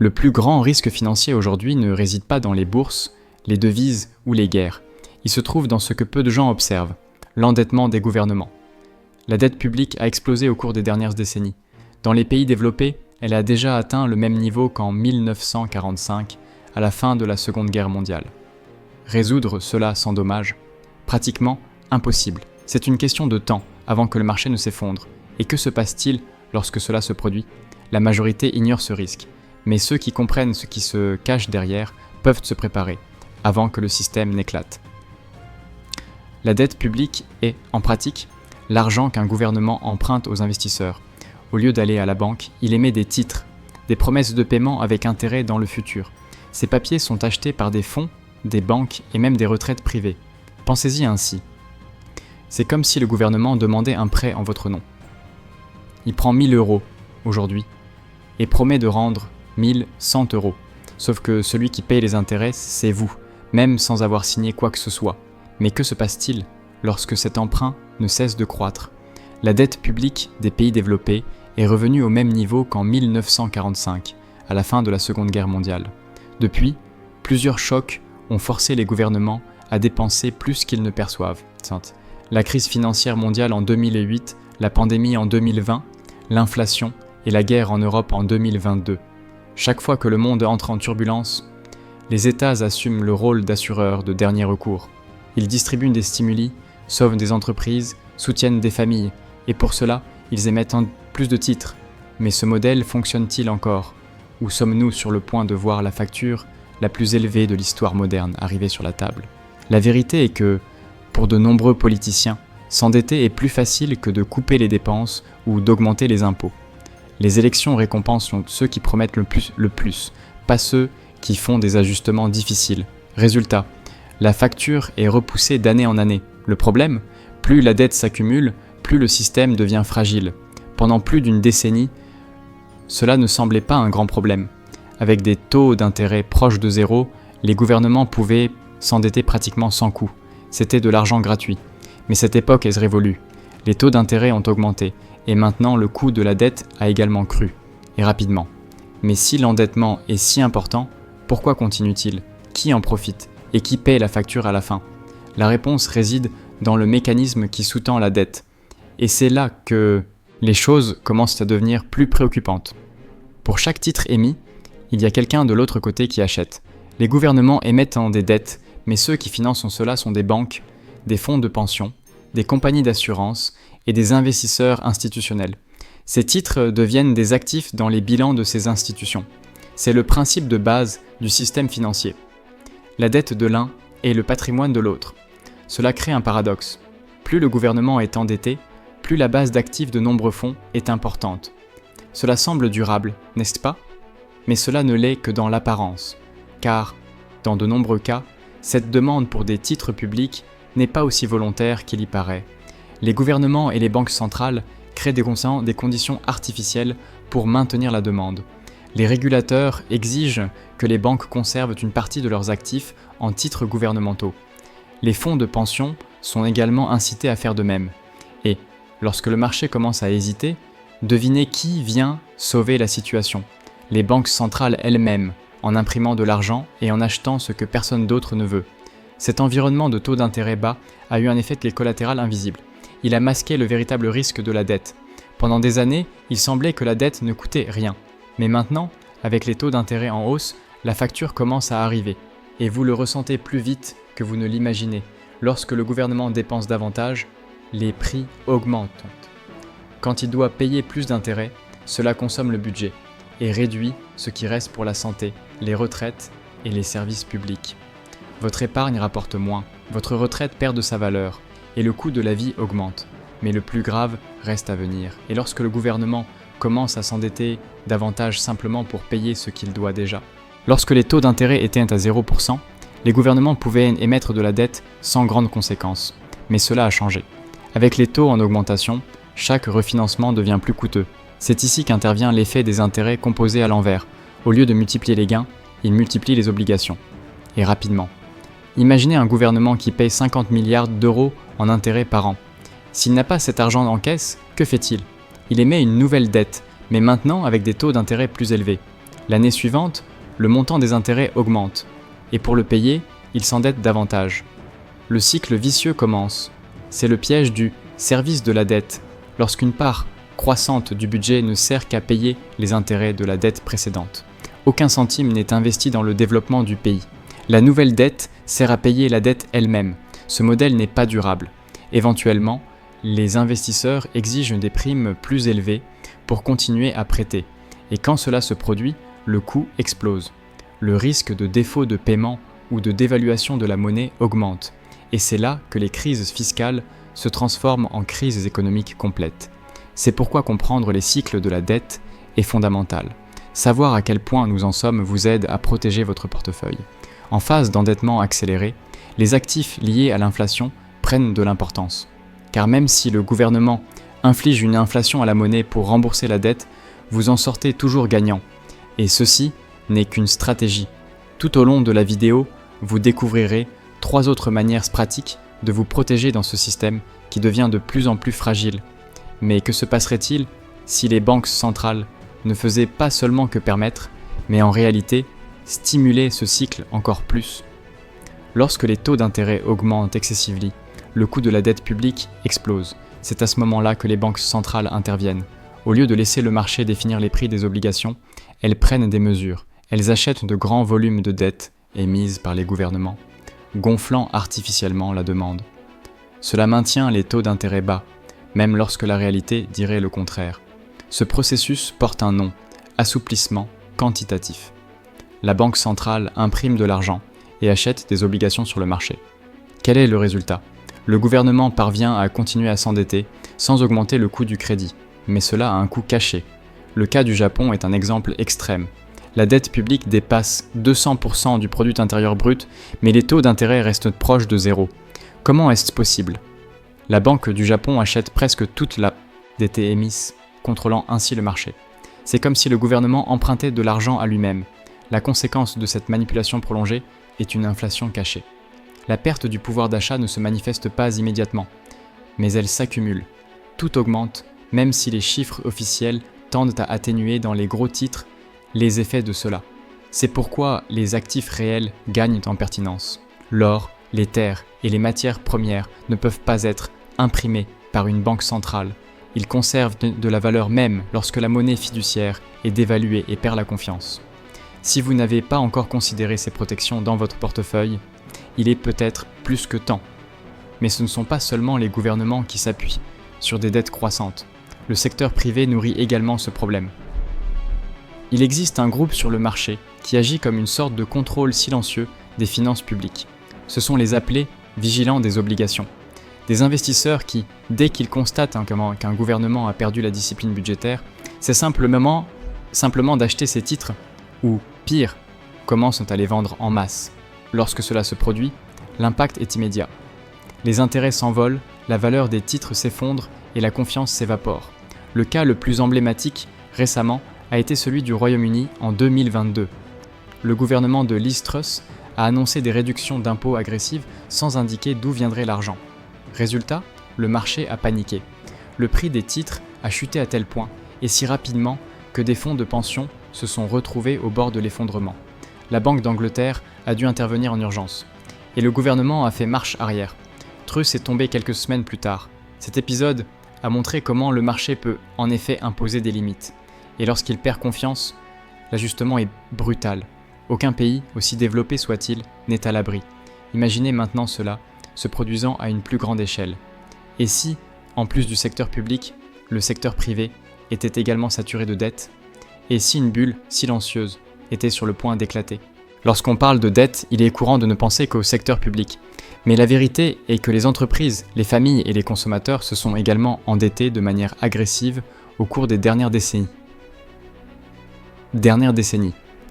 Le plus grand risque financier aujourd'hui ne réside pas dans les bourses, les devises ou les guerres. Il se trouve dans ce que peu de gens observent, l'endettement des gouvernements. La dette publique a explosé au cours des dernières décennies. Dans les pays développés, elle a déjà atteint le même niveau qu'en 1945, à la fin de la Seconde Guerre mondiale. Résoudre cela sans dommage, pratiquement impossible. C'est une question de temps avant que le marché ne s'effondre. Et que se passe-t-il lorsque cela se produit ? La majorité ignore ce risque, mais ceux qui comprennent ce qui se cache derrière peuvent se préparer, avant que le système n'éclate. La dette publique est, en pratique, l'argent qu'un gouvernement emprunte aux investisseurs. Au lieu d'aller à la banque, il émet des titres, des promesses de paiement avec intérêt dans le futur. Ces papiers sont achetés par des fonds, des banques et même des retraites privées. Pensez-y ainsi. C'est comme si le gouvernement demandait un prêt en votre nom. Il prend 1 000 € aujourd'hui et promet de rendre 1 100 €. Sauf que celui qui paye les intérêts, c'est vous, même sans avoir signé quoi que ce soit. Mais que se passe-t-il lorsque cet emprunt ne cesse de croître ? La dette publique des pays développés est revenue au même niveau qu'en 1945, à la fin de la Seconde Guerre mondiale. Depuis, plusieurs chocs ont forcé les gouvernements à dépenser plus qu'ils ne perçoivent. La crise financière mondiale en 2008, la pandémie en 2020, l'inflation et la guerre en Europe en 2022. Chaque fois que le monde entre en turbulence, les États assument le rôle d'assureurs de dernier recours. Ils distribuent des stimuli, sauvent des entreprises, soutiennent des familles, et pour cela, ils émettent plus de titres. Mais ce modèle fonctionne-t-il encore ? Ou sommes-nous sur le point de voir la facture la plus élevée de l'histoire moderne arriver sur la table ? La vérité est que, pour de nombreux politiciens, s'endetter est plus facile que de couper les dépenses ou d'augmenter les impôts. Les élections récompensent ceux qui promettent le plus, pas ceux qui font des ajustements difficiles. Résultat, la facture est repoussée d'année en année. Le problème, plus la dette s'accumule, plus le système devient fragile. Pendant plus d'une décennie, cela ne semblait pas un grand problème. Avec des taux d'intérêt proches de zéro, les gouvernements pouvaient s'endetter pratiquement sans coût. C'était de l'argent gratuit. Mais cette époque est révolue. Les taux d'intérêt ont augmenté, et maintenant le coût de la dette a également cru, et rapidement. Mais si l'endettement est si important, pourquoi continue-t-il ? Qui en profite ? Et qui paie la facture à la fin ? La réponse réside dans le mécanisme qui sous-tend la dette. Et c'est là que les choses commencent à devenir plus préoccupantes. Pour chaque titre émis, il y a quelqu'un de l'autre côté qui achète. Les gouvernements émettent des dettes, mais ceux qui financent cela sont des banques, des fonds de pension, des compagnies d'assurance et des investisseurs institutionnels. Ces titres deviennent des actifs dans les bilans de ces institutions. C'est le principe de base du système financier. La dette de l'un est le patrimoine de l'autre. Cela crée un paradoxe. Plus le gouvernement est endetté, plus la base d'actifs de nombreux fonds est importante. Cela semble durable, n'est-ce pas ? Mais cela ne l'est que dans l'apparence, car, dans de nombreux cas, cette demande pour des titres publics n'est pas aussi volontaire qu'il y paraît. Les gouvernements et les banques centrales créent des conditions artificielles pour maintenir la demande. Les régulateurs exigent que les banques conservent une partie de leurs actifs en titres gouvernementaux. Les fonds de pension sont également incités à faire de même. Et, lorsque le marché commence à hésiter, devinez qui vient sauver la situation. Les banques centrales elles-mêmes, en imprimant de l'argent et en achetant ce que personne d'autre ne veut. Cet environnement de taux d'intérêt bas a eu un effet collatéral invisible. Il a masqué le véritable risque de la dette. Pendant des années, il semblait que la dette ne coûtait rien. Mais maintenant, avec les taux d'intérêt en hausse, la facture commence à arriver. Et vous le ressentez plus vite que vous ne l'imaginez. Lorsque le gouvernement dépense davantage, les prix augmentent. Quand il doit payer plus d'intérêts, cela consomme le budget et réduit ce qui reste pour la santé, les retraites et les services publics. Votre épargne rapporte moins, votre retraite perd de sa valeur et le coût de la vie augmente. Mais le plus grave reste à venir. Et lorsque le gouvernement commence à s'endetter davantage simplement pour payer ce qu'il doit déjà. Lorsque les taux d'intérêt étaient à 0%, les gouvernements pouvaient émettre de la dette sans grandes conséquences. Mais cela a changé. Avec les taux en augmentation, chaque refinancement devient plus coûteux. C'est ici qu'intervient l'effet des intérêts composés à l'envers. Au lieu de multiplier les gains, il multiplie les obligations. Et rapidement. Imaginez un gouvernement qui paye 50 milliards d'euros en intérêts par an. S'il n'a pas cet argent en caisse, que fait-il ? Il émet une nouvelle dette, mais maintenant avec des taux d'intérêt plus élevés. L'année suivante, le montant des intérêts augmente, et pour le payer, ils s'endettent davantage. Le cycle vicieux commence. C'est le piège du service de la dette, lorsqu'une part croissante du budget ne sert qu'à payer les intérêts de la dette précédente. Aucun centime n'est investi dans le développement du pays. La nouvelle dette sert à payer la dette elle-même. Ce modèle n'est pas durable. Éventuellement, les investisseurs exigent des primes plus élevées pour continuer à prêter. Et quand cela se produit, le coût explose. Le risque de défaut de paiement ou de dévaluation de la monnaie augmente. Et c'est là que les crises fiscales se transforment en crises économiques complètes. C'est pourquoi comprendre les cycles de la dette est fondamental. Savoir à quel point nous en sommes vous aide à protéger votre portefeuille. En phase d'endettement accéléré, les actifs liés à l'inflation prennent de l'importance. Car même si le gouvernement inflige une inflation à la monnaie pour rembourser la dette, vous en sortez toujours gagnant. Et ceci n'est qu'une stratégie. Tout au long de la vidéo, vous découvrirez 3 autres manières pratiques de vous protéger dans ce système qui devient de plus en plus fragile. Mais que se passerait-il si les banques centrales ne faisaient pas seulement que permettre, mais en réalité stimuler ce cycle encore plus? Lorsque les taux d'intérêt augmentent excessivement, le coût de la dette publique explose. C'est à ce moment-là que les banques centrales interviennent. Au lieu de laisser le marché définir les prix des obligations, elles prennent des mesures. Elles achètent de grands volumes de dettes émises par les gouvernements, gonflant artificiellement la demande. Cela maintient les taux d'intérêt bas, même lorsque la réalité dirait le contraire. Ce processus porte un nom, assouplissement quantitatif. La banque centrale imprime de l'argent et achète des obligations sur le marché. Quel est le résultat? Le gouvernement parvient à continuer à s'endetter sans augmenter le coût du crédit, mais cela a un coût caché. Le cas du Japon est un exemple extrême. La dette publique dépasse 200% du produit intérieur brut, mais les taux d'intérêt restent proches de zéro. Comment est-ce possible? La Banque du Japon achète presque toute la dette émise, contrôlant ainsi le marché. C'est comme si le gouvernement empruntait de l'argent à lui-même. La conséquence de cette manipulation prolongée est une inflation cachée. La perte du pouvoir d'achat ne se manifeste pas immédiatement, mais elle s'accumule. Tout augmente, même si les chiffres officiels tendent à atténuer dans les gros titres les effets de cela. C'est pourquoi les actifs réels gagnent en pertinence. L'or, les terres et les matières premières ne peuvent pas être imprimés par une banque centrale. Ils conservent de la valeur même lorsque la monnaie fiduciaire est dévaluée et perd la confiance. Si vous n'avez pas encore considéré ces protections dans votre portefeuille, il est peut-être plus que temps. Mais ce ne sont pas seulement les gouvernements qui s'appuient sur des dettes croissantes. Le secteur privé nourrit également ce problème. Il existe un groupe sur le marché qui agit comme une sorte de contrôle silencieux des finances publiques. Ce sont les appelés vigilants des obligations. Des investisseurs qui, dès qu'ils constatent qu'un gouvernement a perdu la discipline budgétaire, c'est simplement d'acheter ces titres, ou pire, commencent à les vendre en masse. Lorsque cela se produit, l'impact est immédiat. Les intérêts s'envolent, la valeur des titres s'effondre et la confiance s'évapore. Le cas le plus emblématique, récemment, a été celui du Royaume-Uni en 2022. Le gouvernement de Liz Truss a annoncé des réductions d'impôts agressives sans indiquer d'où viendrait l'argent. Résultat, le marché a paniqué. Le prix des titres a chuté à tel point, et si rapidement, que des fonds de pension se sont retrouvés au bord de l'effondrement. La Banque d'Angleterre a dû intervenir en urgence. Et le gouvernement a fait marche arrière. Truss est tombé quelques semaines plus tard. Cet épisode a montré comment le marché peut en effet imposer des limites. Et lorsqu'il perd confiance, l'ajustement est brutal. Aucun pays, aussi développé soit-il, n'est à l'abri. Imaginez maintenant cela, se produisant à une plus grande échelle. Et si, en plus du secteur public, le secteur privé était également saturé de dettes? Et si une bulle silencieuse était sur le point d'éclater? Lorsqu'on parle de dette, il est courant de ne penser qu'au secteur public. Mais la vérité est que les entreprises, les familles et les consommateurs se sont également endettés de manière agressive au cours des dernières décennies.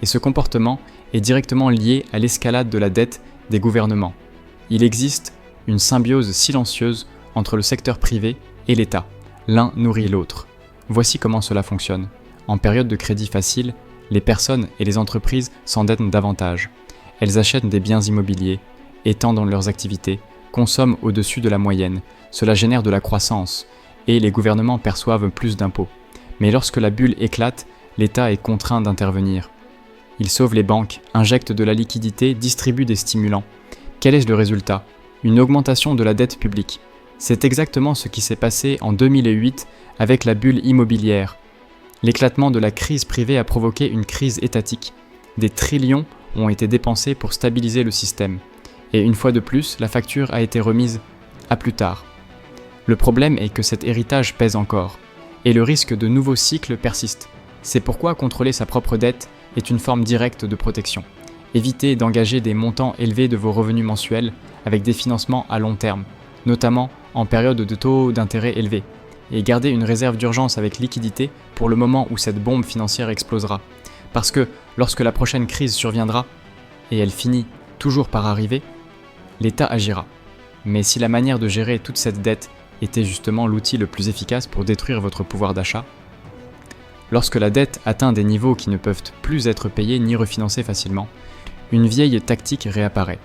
Et ce comportement est directement lié à l'escalade de la dette des gouvernements. Il existe une symbiose silencieuse entre le secteur privé et l'État. L'un nourrit l'autre. Voici comment cela fonctionne. En période de crédit facile, les personnes et les entreprises s'endettent davantage. Elles achètent des biens immobiliers, étendent leurs activités, consomment au-dessus de la moyenne. Cela génère de la croissance et les gouvernements perçoivent plus d'impôts. Mais lorsque la bulle éclate, l'État est contraint d'intervenir. Ils sauvent les banques, injectent de la liquidité, distribuent des stimulants. Quel est le résultat? Une augmentation de la dette publique. C'est exactement ce qui s'est passé en 2008 avec la bulle immobilière. L'éclatement de la crise privée a provoqué une crise étatique. Des trillions ont été dépensés pour stabiliser le système. Et une fois de plus, la facture a été remise à plus tard. Le problème est que cet héritage pèse encore, et le risque de nouveaux cycles persiste. C'est pourquoi contrôler sa propre dette est une forme directe de protection. Évitez d'engager des montants élevés de vos revenus mensuels avec des financements à long terme, notamment en période de taux d'intérêt élevés, et gardez une réserve d'urgence avec liquidité pour le moment où cette bombe financière explosera. Parce que lorsque la prochaine crise surviendra, et elle finit toujours par arriver, l'État agira. Mais si la manière de gérer toute cette dette était justement l'outil le plus efficace pour détruire votre pouvoir d'achat, lorsque la dette atteint des niveaux qui ne peuvent plus être payés ni refinancés facilement, une vieille tactique réapparaît.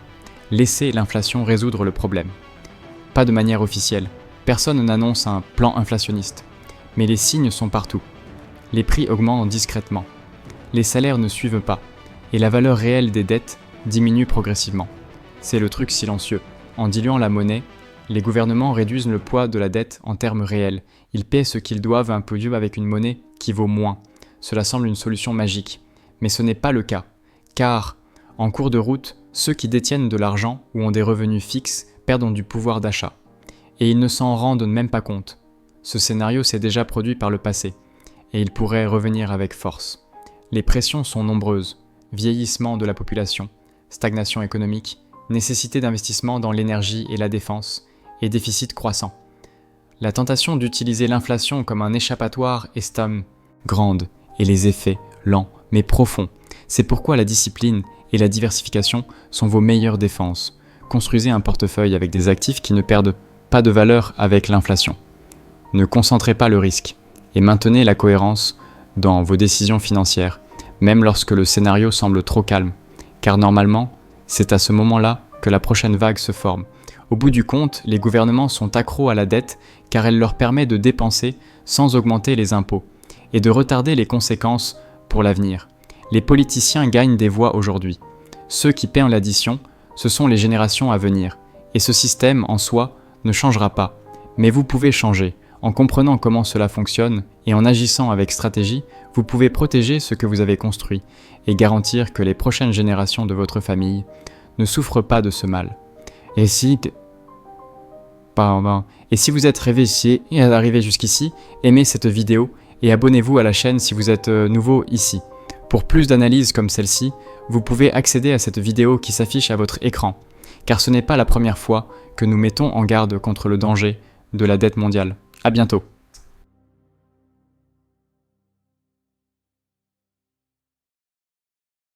Laissez l'inflation résoudre le problème. Pas de manière officielle, personne n'annonce un plan inflationniste, mais les signes sont partout. Les prix augmentent discrètement, les salaires ne suivent pas, et la valeur réelle des dettes diminue progressivement. C'est le truc silencieux. En diluant la monnaie, les gouvernements réduisent le poids de la dette en termes réels. Ils paient ce qu'ils doivent à un peu avec une monnaie qui vaut moins. Cela semble une solution magique. Mais ce n'est pas le cas. Car, en cours de route, ceux qui détiennent de l'argent ou ont des revenus fixes perdent du pouvoir d'achat. Et ils ne s'en rendent même pas compte. Ce scénario s'est déjà produit par le passé. Et il pourrait revenir avec force. Les pressions sont nombreuses. Vieillissement de la population, stagnation économique, nécessité d'investissement dans l'énergie et la défense, et déficit croissant. La tentation d'utiliser l'inflation comme un échappatoire est grande, et les effets lents mais profonds. C'est pourquoi la discipline et la diversification sont vos meilleures défenses. Construisez un portefeuille avec des actifs qui ne perdent pas de valeur avec l'inflation. Ne concentrez pas le risque, et maintenez la cohérence dans vos décisions financières, même lorsque le scénario semble trop calme, car normalement, c'est à ce moment-là que la prochaine vague se forme. Au bout du compte, les gouvernements sont accros à la dette car elle leur permet de dépenser sans augmenter les impôts et de retarder les conséquences pour l'avenir. Les politiciens gagnent des voix aujourd'hui. Ceux qui paient en l'addition, ce sont les générations à venir. Et ce système, en soi, ne changera pas. Mais vous pouvez changer. En comprenant comment cela fonctionne et en agissant avec stratégie, vous pouvez protéger ce que vous avez construit et garantir que les prochaines générations de votre famille ne souffrent pas de ce mal. Et si vous êtes arrivé jusqu'ici, aimez cette vidéo et abonnez-vous à la chaîne si vous êtes nouveau ici. Pour plus d'analyses comme celle-ci, vous pouvez accéder à cette vidéo qui s'affiche à votre écran, car ce n'est pas la première fois que nous mettons en garde contre le danger de la dette mondiale. À bientôt.